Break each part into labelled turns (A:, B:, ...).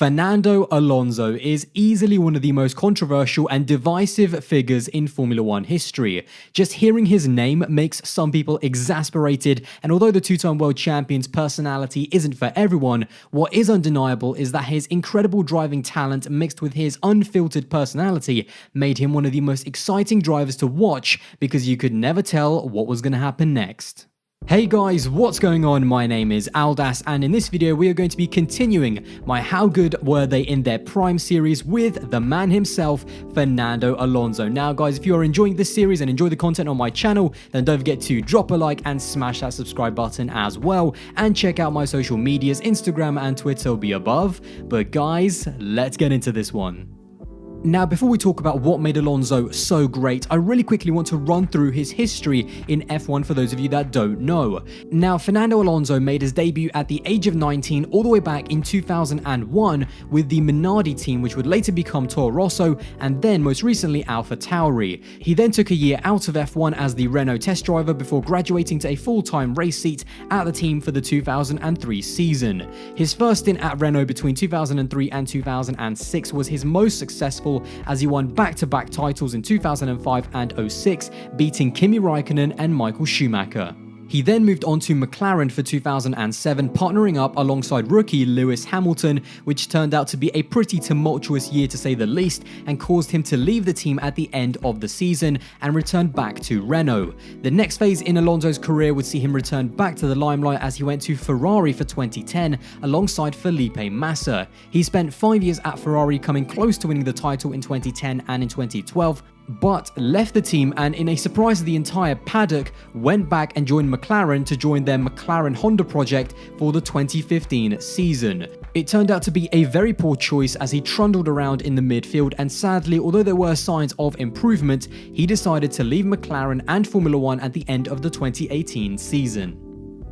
A: Fernando Alonso is easily one of the most controversial and divisive figures in Formula One history. Just hearing his name makes some people exasperated, and although the two-time world champion's personality isn't for everyone, what is undeniable is that his incredible driving talent mixed with his unfiltered personality made him one of the most exciting drivers to watch because you could never tell what was going to happen next. Hey guys, what's going on? My name is Aldas, and in this video we are going to be continuing my How Good Were They in Their Prime series with the man himself, Fernando Alonso. Now guys, if you are enjoying this series and enjoy the content on my channel, then don't forget to drop a like and smash that subscribe button as well, and check out my social medias, Instagram and Twitter will be above. But guys, let's get into this one. Now, before we talk about what made Alonso so great, I really quickly want to run through his history in F1 for those of you that don't know. Now, Fernando Alonso made his debut at the age of 19 all the way back in 2001 with the Minardi team, which would later become Toro Rosso and then most recently AlphaTauri. He then took a year out of F1 as the Renault test driver before graduating to a full-time race seat at the team for the 2003 season. His first stint at Renault between 2003 and 2006 was his most successful, as he won back-to-back titles in 2005 and 2006, beating Kimi Raikkonen and Michael Schumacher. He then moved on to McLaren for 2007, partnering up alongside rookie Lewis Hamilton, which turned out to be a pretty tumultuous year to say the least, and caused him to leave the team at the end of the season and return back to Renault. The next phase in Alonso's career would see him return back to the limelight as he went to Ferrari for 2010 alongside Felipe Massa. He spent 5 years at Ferrari, coming close to winning the title in 2010 and in 2012, but left the team and, in a surprise to the entire paddock, went back and joined McLaren to join their McLaren Honda project for the 2015 season. It turned out to be a very poor choice as he trundled around in the midfield, and sadly, although there were signs of improvement, he decided to leave McLaren and Formula One at the end of the 2018 season.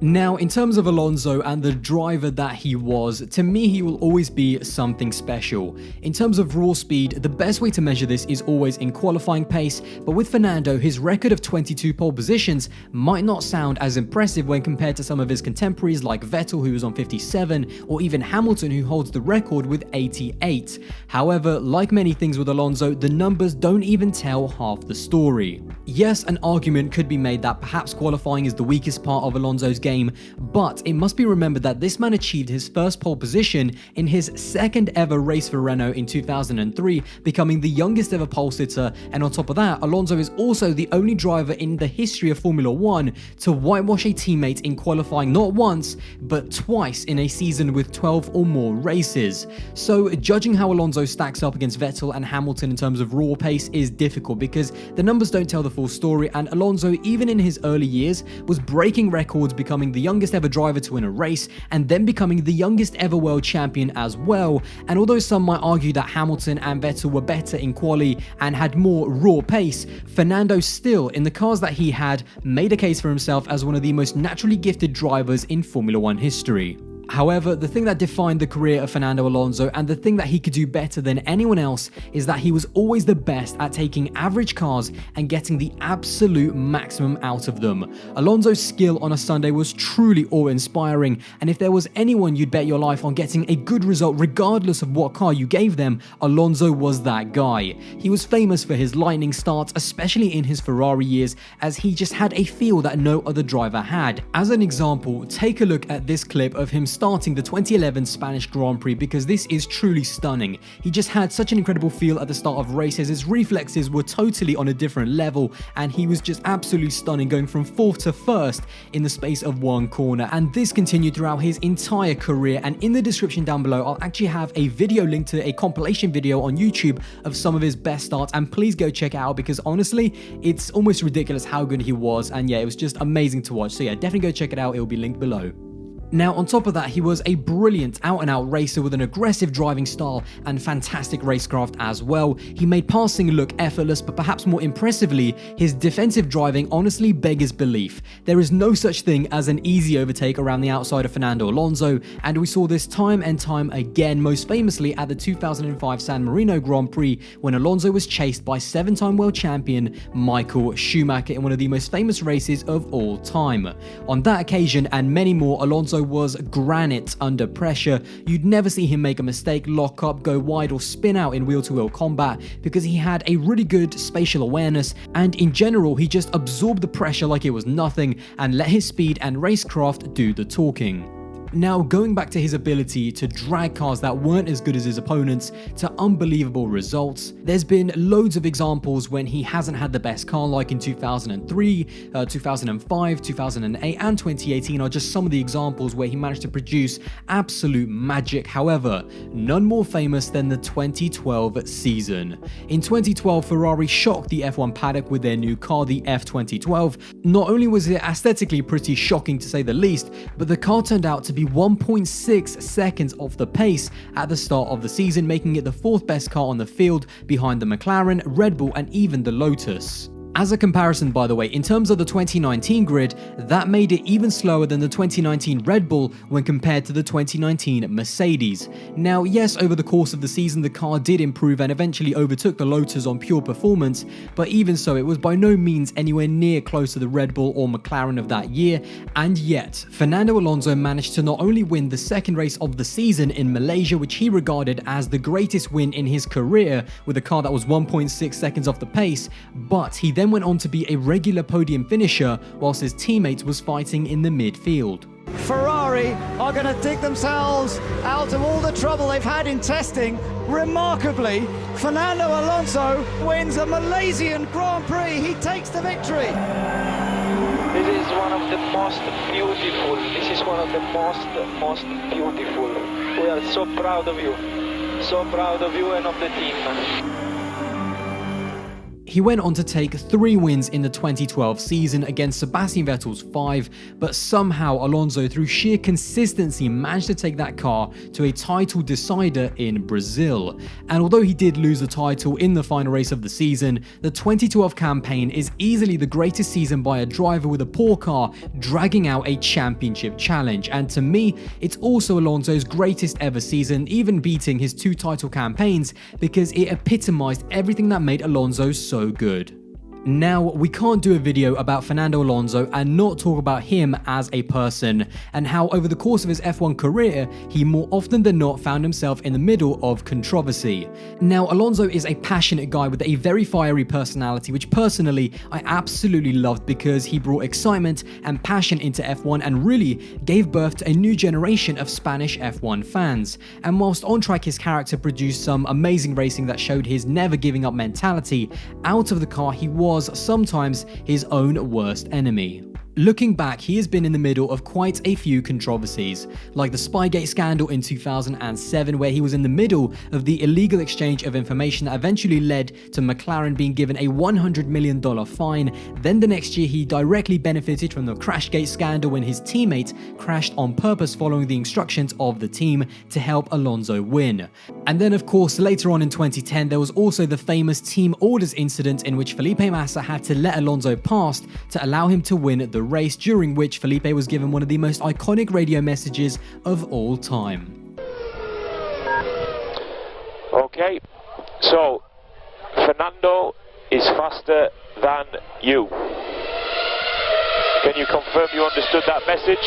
A: Now, in terms of Alonso and the driver that he was, to me he will always be something special. In terms of raw speed, the best way to measure this is always in qualifying pace, but with Fernando, his record of 22 pole positions might not sound as impressive when compared to some of his contemporaries like Vettel, who was on 57, or even Hamilton, who holds the record with 88. However, like many things with Alonso, the numbers don't even tell half the story. Yes, an argument could be made that perhaps qualifying is the weakest part of Alonso's game, but it must be remembered that this man achieved his first pole position in his second ever race for Renault in 2003, becoming the youngest ever pole sitter, and on top of that, Alonso is also the only driver in the history of Formula One to whitewash a teammate in qualifying not once, but twice in a season with 12 or more races. So judging how Alonso stacks up against Vettel and Hamilton in terms of raw pace is difficult because the numbers don't tell the full story, and Alonso, even in his early years, was breaking records, becoming the youngest ever driver to win a race, and then becoming the youngest ever world champion as well. And although some might argue that Hamilton and Vettel were better in quali and had more raw pace, Fernando still, in the cars that he had, made a case for himself as one of the most naturally gifted drivers in Formula One history. However, the thing that defined the career of Fernando Alonso, and the thing that he could do better than anyone else, is that he was always the best at taking average cars and getting the absolute maximum out of them. Alonso's skill on a Sunday was truly awe-inspiring, and if there was anyone you'd bet your life on getting a good result regardless of what car you gave them, Alonso was that guy. He was famous for his lightning starts, especially in his Ferrari years, as he just had a feel that no other driver had. As an example, take a look at this clip of him starting the 2011 Spanish Grand Prix, because this is truly stunning. He just had such an incredible feel at the start of races, his reflexes were totally on a different level, and he was just absolutely stunning, going from 4th to 1st in the space of one corner. And this continued throughout his entire career, and in the description down below I'll actually have a video link to a compilation video on YouTube of some of his best starts, and please go check it out because honestly it's almost ridiculous how good he was, and yeah, it was just amazing to watch. So yeah, definitely go check it out, it will be linked below. Now, on top of that, he was a brilliant out-and-out racer with an aggressive driving style and fantastic racecraft as well. He made passing look effortless, but perhaps more impressively, his defensive driving honestly beggars belief. There is no such thing as an easy overtake around the outside of Fernando Alonso, and we saw this time and time again, most famously at the 2005 San Marino Grand Prix, when Alonso was chased by 7-time world champion Michael Schumacher in one of the most famous races of all time. On that occasion, and many more, Alonso Alonso was granite under pressure. You'd never see him make a mistake, lock up, go wide, or spin out in wheel-to-wheel combat because he had a really good spatial awareness, and in general, he just absorbed the pressure like it was nothing and let his speed and racecraft do the talking. Now, going back to his ability to drag cars that weren't as good as his opponents to unbelievable results, there's been loads of examples when he hasn't had the best car, like in 2003, 2005, 2008, and 2018 are just some of the examples where he managed to produce absolute magic. However, none more famous than the 2012 season. In 2012, Ferrari shocked the F1 paddock with their new car, the F2012. Not only was it aesthetically pretty shocking to say the least, but the car turned out to be 1.6 seconds off the pace at the start of the season, making it the fourth best car on the field behind the McLaren, Red Bull, and even the Lotus. As a comparison, by the way, in terms of the 2019 grid, that made it even slower than the 2019 Red Bull when compared to the 2019 Mercedes. Now, yes, over the course of the season, the car did improve and eventually overtook the Lotus on pure performance, but even so, it was by no means anywhere near close to the Red Bull or McLaren of that year, and yet, Fernando Alonso managed to not only win the second race of the season in Malaysia, which he regarded as the greatest win in his career with a car that was 1.6 seconds off the pace, but he then went on to be a regular podium finisher whilst his teammate was fighting in the midfield.
B: Ferrari are going to dig themselves out of all the trouble they've had in testing. Remarkably, Fernando Alonso wins a Malaysian Grand Prix. He takes the victory.
C: This is one of the most beautiful. This is one of the most beautiful. We are so proud of you. So proud of you and of the team.
A: He went on to take 3 wins in the 2012 season against Sebastian Vettel's 5, but somehow Alonso, through sheer consistency, managed to take that car to a title decider in Brazil. And although he did lose the title in the final race of the season, the 2012 campaign is easily the greatest season by a driver with a poor car dragging out a championship challenge. And to me, it's also Alonso's greatest ever season, even beating his 2 title campaigns, because it epitomized everything that made Alonso so good. Now, we can't do a video about Fernando Alonso and not talk about him as a person, and how over the course of his F1 career, he more often than not found himself in the middle of controversy. Now, Alonso is a passionate guy with a very fiery personality, which personally I absolutely loved because he brought excitement and passion into F1 and really gave birth to a new generation of Spanish F1 fans. And whilst on track, his character produced some amazing racing that showed his never giving up mentality, out of the car he was sometimes his own worst enemy. Looking back, he has been in the middle of quite a few controversies, like the Spygate scandal in 2007, where he was in the middle of the illegal exchange of information that eventually led to McLaren being given a $100 million fine. Then the next year, he directly benefited from the Crashgate scandal when his teammate crashed on purpose following the instructions of the team to help Alonso win. And then, of course, later on in 2010, there was also the famous team orders incident in which Felipe Massa had to let Alonso pass to allow him to win the race, during which Felipe was given one of the most iconic radio messages of all time.
C: Okay, so Fernando is faster than you. Can you confirm you understood that message?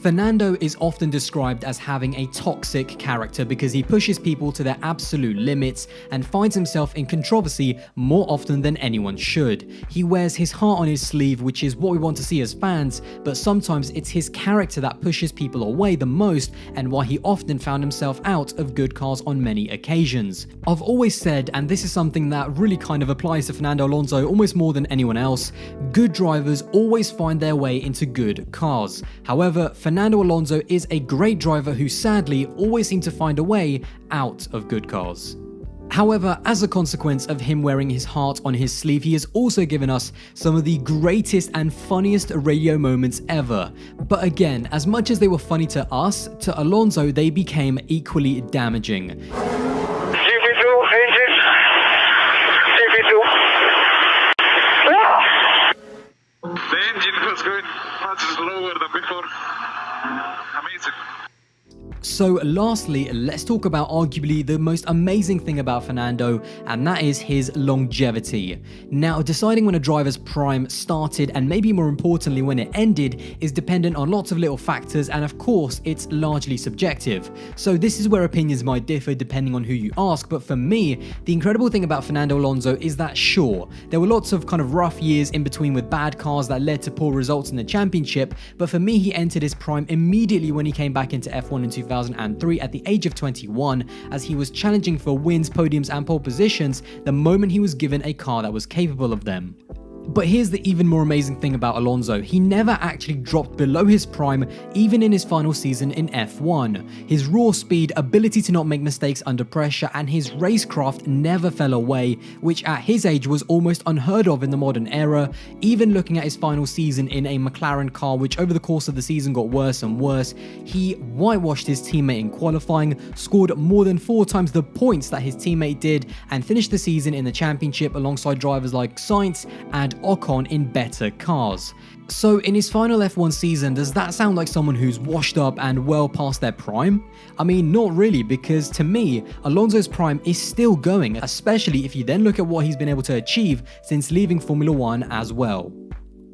A: Fernando is often described as having a toxic character because he pushes people to their absolute limits and finds himself in controversy more often than anyone should. He wears his heart on his sleeve, which is what we want to see as fans, but sometimes it's his character that pushes people away the most and why he often found himself out of good cars on many occasions. I've always said, and this is something that really kind of applies to Fernando Alonso almost more than anyone else, good drivers always find their way into good cars. However, Fernando Alonso is a great driver who sadly always seems to find a way out of good cars. However, as a consequence of him wearing his heart on his sleeve, he has also given us some of the greatest and funniest radio moments ever. But again, as much as they were funny to us, to Alonso they became equally damaging.
D: The engine was going much slower than before. Amazing.
A: So lastly, let's talk about arguably the most amazing thing about Fernando, and that is his longevity. Now, deciding when a driver's prime started and maybe more importantly when it ended is dependent on lots of little factors, and of course it's largely subjective. So this is where opinions might differ depending on who you ask, but for me, the incredible thing about Fernando Alonso is that sure, there were lots of kind of rough years in between with bad cars that led to poor results in the championship, but for me he entered his prime immediately when he came back into F1 in 2003 at the age of 21, as he was challenging for wins, podiums and pole positions the moment he was given a car that was capable of them. But here's the even more amazing thing about Alonso, he never actually dropped below his prime even in his final season in F1. His raw speed, ability to not make mistakes under pressure and his racecraft never fell away, which at his age was almost unheard of in the modern era. Even looking at his final season in a McLaren car, which over the course of the season got worse and worse, he whitewashed his teammate in qualifying, scored more than 4 times the points that his teammate did, and finished the season in the championship alongside drivers like Sainz and Ocon in better cars. So in his final F1 season, does that sound like someone who's washed up and well past their prime? I mean, not really, because to me, Alonso's prime is still going, especially if you then look at what he's been able to achieve since leaving Formula 1 as well.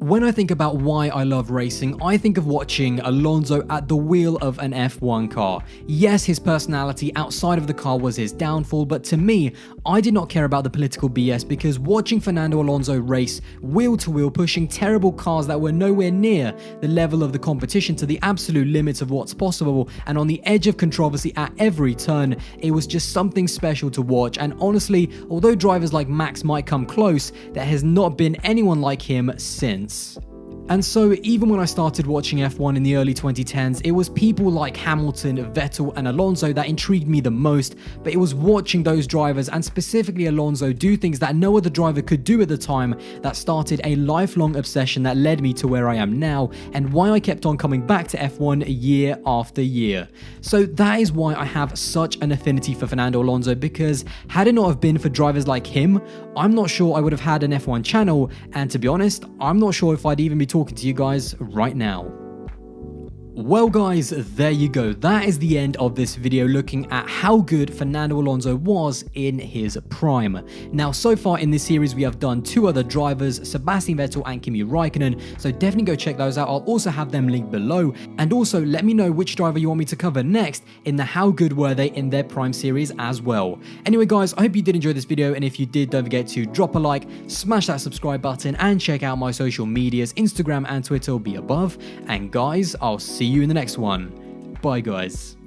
A: When I think about why I love racing, I think of watching Alonso at the wheel of an F1 car. Yes, his personality outside of the car was his downfall, but to me, I did not care about the political BS because watching Fernando Alonso race wheel to wheel, pushing terrible cars that were nowhere near the level of the competition to the absolute limits of what's possible and on the edge of controversy at every turn, it was just something special to watch. And honestly, although drivers like Max might come close, there has not been anyone like him since. And so even when I started watching F1 in the early 2010s, it was people like Hamilton, Vettel and Alonso that intrigued me the most, but it was watching those drivers and specifically Alonso do things that no other driver could do at the time that started a lifelong obsession that led me to where I am now and why I kept on coming back to F1 year after year. So that is why I have such an affinity for Fernando Alonso, because had it not have been for drivers like him, I'm not sure I would have had an F1 channel, and to be honest, I'm not sure if I'd even be talking to you guys right now. Well guys, there you go. That is the end of this video looking at how good Fernando Alonso was in his prime. Now, so far in this series, we have done 2 other drivers, Sebastian Vettel and Kimi Raikkonen, so definitely go check those out. I'll also have them linked below. And also, let me know which driver you want me to cover next in the How Good Were They in Their Prime series as well. Anyway guys, I hope you did enjoy this video, and if you did, don't forget to drop a like, smash that subscribe button, and check out my social medias. Instagram and Twitter will be above. And guys, I'll see you in the next one. Bye guys.